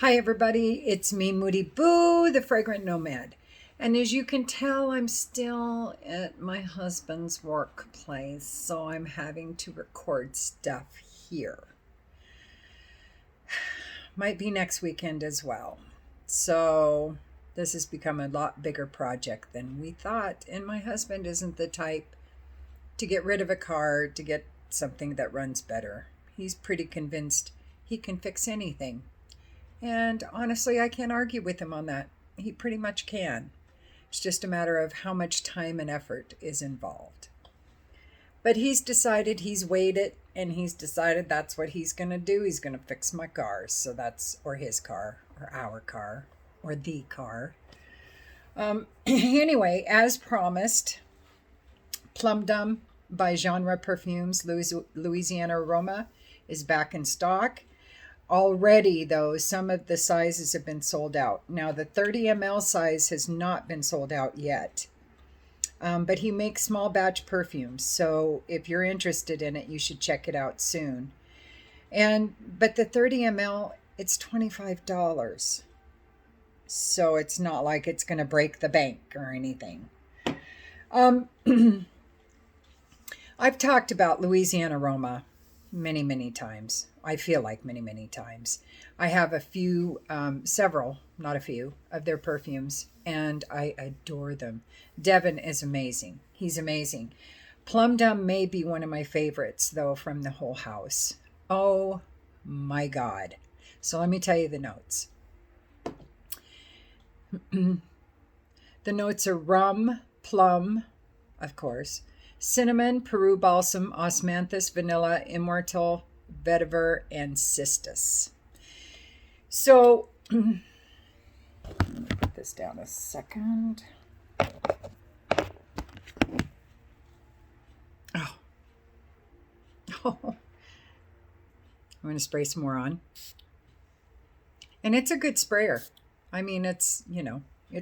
Hi everybody, it's me, Moody Boo, the Fragrant Nomad. And as you can tell, I'm still at my husband's workplace, so I'm having to record stuff here. Might be next weekend as well. So this has become a lot bigger project than we thought, and my husband isn't the type to get rid of a car to get something that runs better. He's pretty convinced he can fix anything. And honestly, I can't argue with him on that. He pretty much can. It's just a matter of how much time and effort is involved. But he's decided, he's weighed it, and he's decided that's what he's going to do. He's going to fix my car. So that's, or his car, or our car, or the car. Anyway, as promised, Plum by Genre Perfumes, Louisianaroma is back in stock. Already, though, some of the sizes have been sold out. Now, the 30 ml size has not been sold out yet. But he makes small batch perfumes, so if you're interested in it, you should check it out soon. But the 30 ml, it's $25. So it's not like it's going to break the bank or anything. I've talked about Louisianaroma many times. I feel like many times. I have several, not a few, of their perfumes, and I adore them. Devin is amazing. He's amazing. Plum may be one of my favorites, though, from the whole house. Oh my God. So let me tell you the notes. The notes are rum, plum, of course, cinnamon, Peru balsam, osmanthus, vanilla, immortal, vetiver, and cistus. So, let me put this down a second. Oh. I'm going to spray some more on. And it's a good sprayer. I mean, it's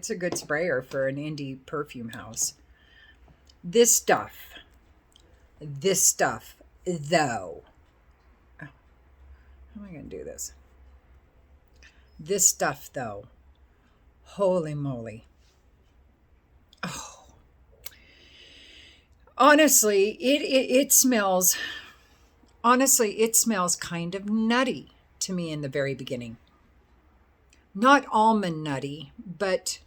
a good sprayer for an indie perfume house. This stuff, though. How am I going to do this? This stuff, though. Holy moly. Oh. Honestly, it smells kind of nutty to me in the very beginning. Not almond nutty, but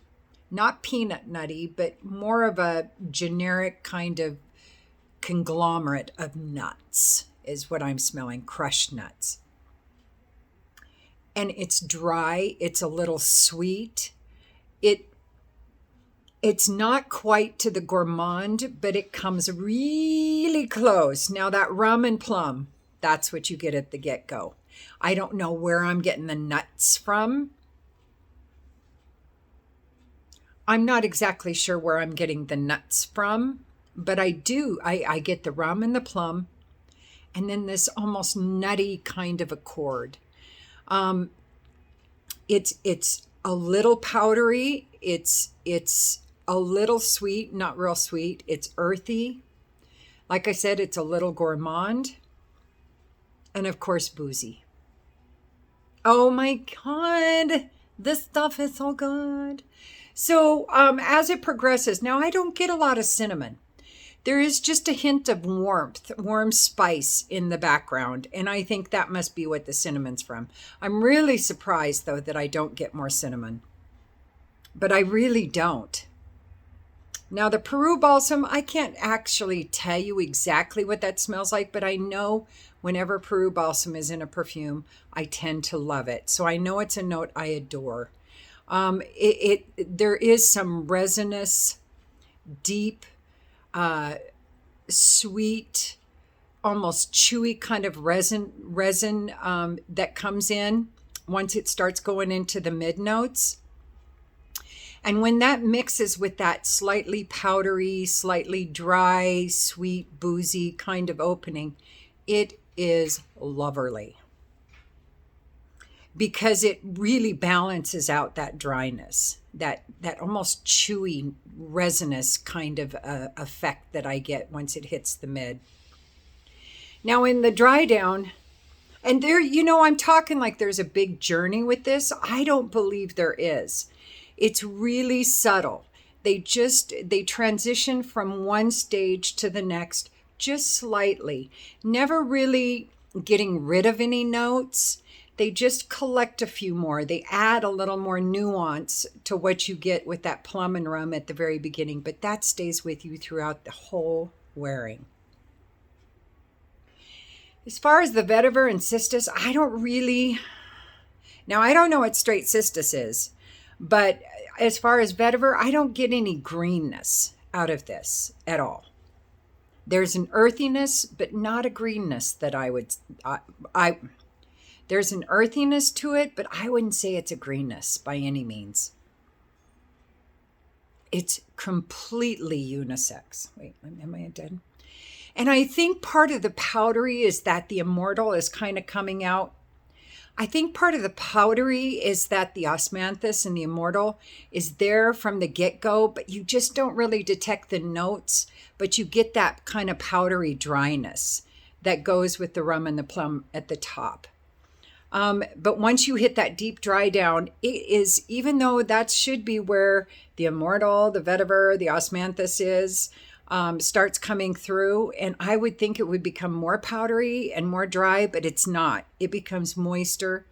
not peanut nutty, but more of a generic kind of conglomerate of nuts is what I'm smelling, crushed nuts. And it's dry, it's a little sweet. It's not quite to the gourmand, but it comes really close. Now that rum and plum, that's what you get at the get-go. I don't know where I'm getting the nuts from. I'm not exactly sure where I'm getting the nuts from, but I get the rum and the plum, and then this almost nutty kind of accord. It's a little powdery. It's a little sweet, not real sweet. It's earthy. Like I said, it's a little gourmand, and of course, boozy. Oh my God, this stuff is so good. So as it progresses, now I don't get a lot of cinnamon. There is just a hint of warm spice in the background, and I think that must be what the cinnamon's from. I'm really surprised, though, that I don't get more cinnamon. But I really don't. Now, the Peru balsam, I can't actually tell you exactly what that smells like, but I know whenever Peru balsam is in a perfume, I tend to love it. So I know it's a note I adore. There is some resinous, deep, sweet, almost chewy kind of resin that comes in once it starts going into the mid notes. And when that mixes with that slightly powdery, slightly dry, sweet, boozy kind of opening, it is lovely. Because it really balances out that dryness, that almost chewy, resinous kind of effect that I get once it hits the mid. Now in the dry down, And there, I'm talking like there's a big journey with this. I don't believe there is. It's really subtle. They transition from one stage to the next just slightly, never really getting rid of any notes. They just collect a few more. They add a little more nuance to what you get with that plum and rum at the very beginning, but that stays with you throughout the whole wearing. As far as the vetiver and cistus, I don't know what straight cistus is, but as far as vetiver, I don't get any greenness out of this at all. There's an earthiness, but not a greenness that there's an earthiness to it, but I wouldn't say it's a greenness by any means. It's completely unisex. Wait, am I dead? And I think part of the powdery is that the immortal is kind of coming out. I think part of the powdery is that the osmanthus and the immortal is there from the get-go, but you just don't really detect the notes, but you get that kind of powdery dryness that goes with the rum and the plum at the top. But once you hit that deep dry down, it is, even though that should be where the immortal, the vetiver, the osmanthus is, starts coming through, and I would think it would become more powdery and more dry, but it's not. It becomes moister,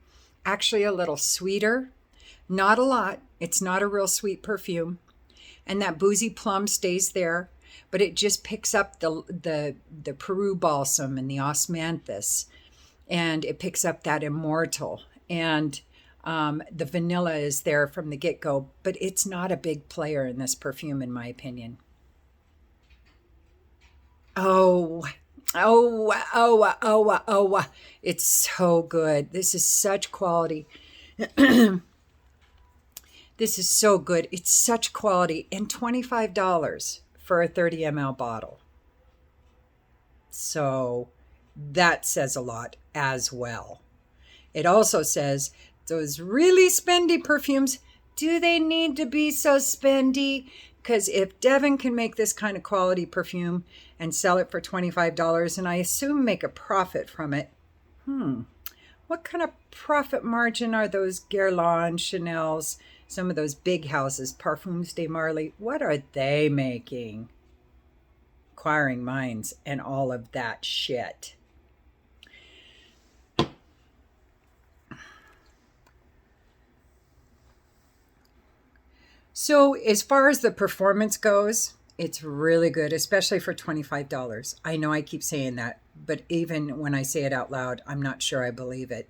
actually a little sweeter, not a lot. It's not a real sweet perfume, and that boozy plum stays there, but it just picks up the Peru balsam and the osmanthus, and it picks up that immortal, and the vanilla is there from the get-go, but it's not a big player in this perfume, in my opinion. Oh, it's so good. This is such quality. This is so good. It's such quality. And $25 for a 30 ml bottle. So that says a lot as well. It also says those really spendy perfumes, do they need to be so spendy? Because if Devin can make this kind of quality perfume and sell it for $25, and I assume make a profit from it, what kind of profit margin are those Guerlain, Chanel's, some of those big houses, Parfums de Marly, what are they making? Acquiring minds and all of that shit. So as far as the performance goes, it's really good, especially for $25. I know I keep saying that, but even when I say it out loud, I'm not sure I believe it.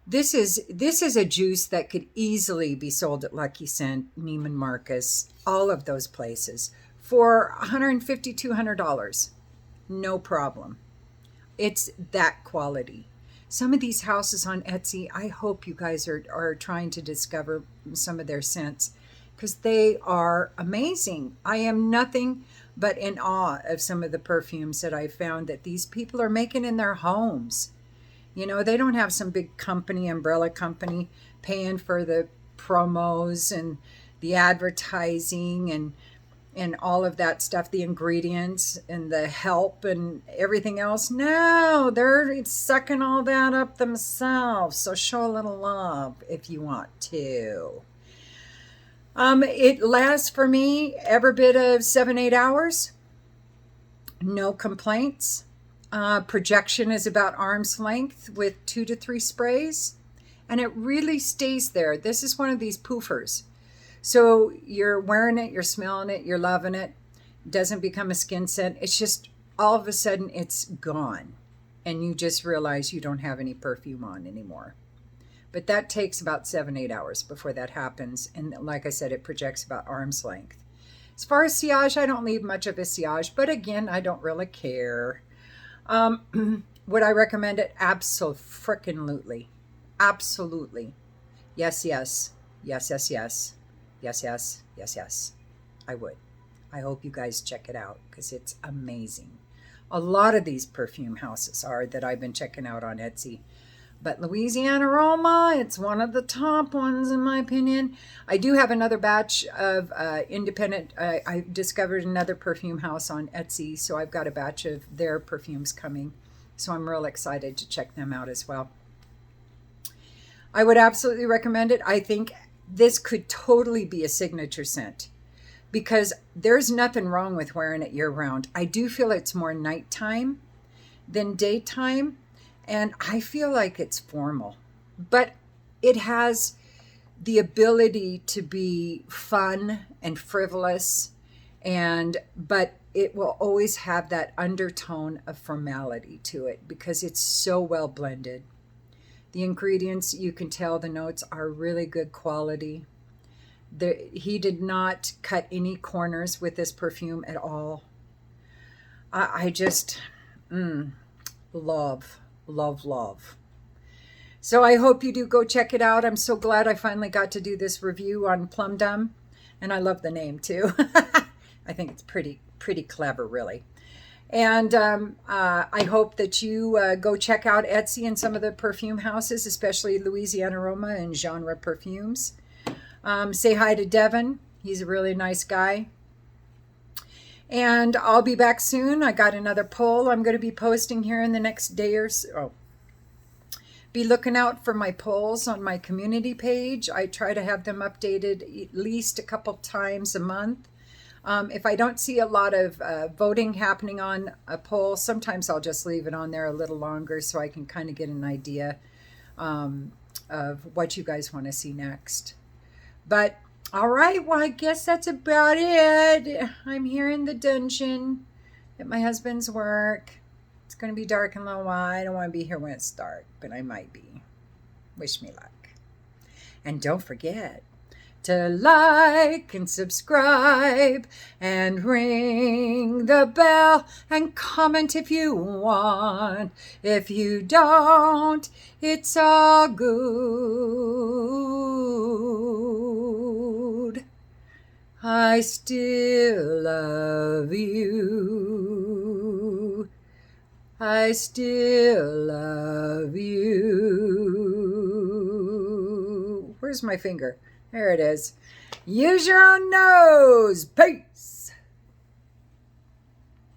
This is a juice that could easily be sold at Lucky Scent, Neiman Marcus, all of those places for $150, $200. No problem. It's that quality. Some of these houses on Etsy, I hope you guys are trying to discover some of their scents, because they are amazing. I am nothing but in awe of some of the perfumes that I found that these people are making in their homes. You know, they don't have some big company, umbrella company, paying for the promos and the advertising and all of that stuff, the ingredients and the help and everything else. No, they're sucking all that up themselves. So show a little love if you want to. It lasts for me every bit of 7-8 hours. No complaints. Projection is about arm's length with 2 to 3 sprays. And it really stays there. This is one of these poofers. So you're wearing it, you're smelling it, you're loving it. It doesn't become a skin scent. It's just all of a sudden it's gone. And you just realize you don't have any perfume on anymore. But that takes about 7-8 hours before that happens. And like I said, it projects about arm's length. As far as sillage, I don't leave much of a sillage. But again, I don't really care. Would I recommend it? Absolutely. Absolutely. Yes, yes. Yes, yes, yes. Yes, yes. Yes, yes. I would. I hope you guys check it out because it's amazing. A lot of these perfume houses are that I've been checking out on Etsy. But Louisianaroma, it's one of the top ones in my opinion. I do have another batch of independent, I discovered another perfume house on Etsy, so I've got a batch of their perfumes coming. So I'm real excited to check them out as well. I would absolutely recommend it. I think this could totally be a signature scent because there's nothing wrong with wearing it year round. I do feel it's more nighttime than daytime, and I feel like it's formal, but it has the ability to be fun and frivolous, but it will always have that undertone of formality to it because it's so well blended. The ingredients, you can tell the notes are really good quality. He did not cut any corners with this perfume at all. I just love, love, love. So I hope you do go check it out. I'm so glad I finally got to do this review on Plum Dum. And I love the name too. I think it's pretty clever, really. And I hope that you go check out Etsy and some of the perfume houses, especially Louisianaroma and Genre Perfumes. Say hi to Devin. He's a really nice guy. And I'll be back soon. I got another poll I'm going to be posting here in the next day or so. Oh. Be looking out for my polls on my community page. I try to have them updated at least a couple times a month. If I don't see a lot of voting happening on a poll, sometimes I'll just leave it on there a little longer so I can kind of get an idea of what you guys want to see next. But all right, well, I guess that's about it. I'm here in the dungeon at my husband's work. It's going to be dark in a little while. I don't want to be here when it's dark, but I might be. Wish me luck. And don't forget to like and subscribe and ring the bell and comment if you want. If you don't, it's all good. I still love you. I still love you. Where's my finger? There it is. Use your own nose. Peace.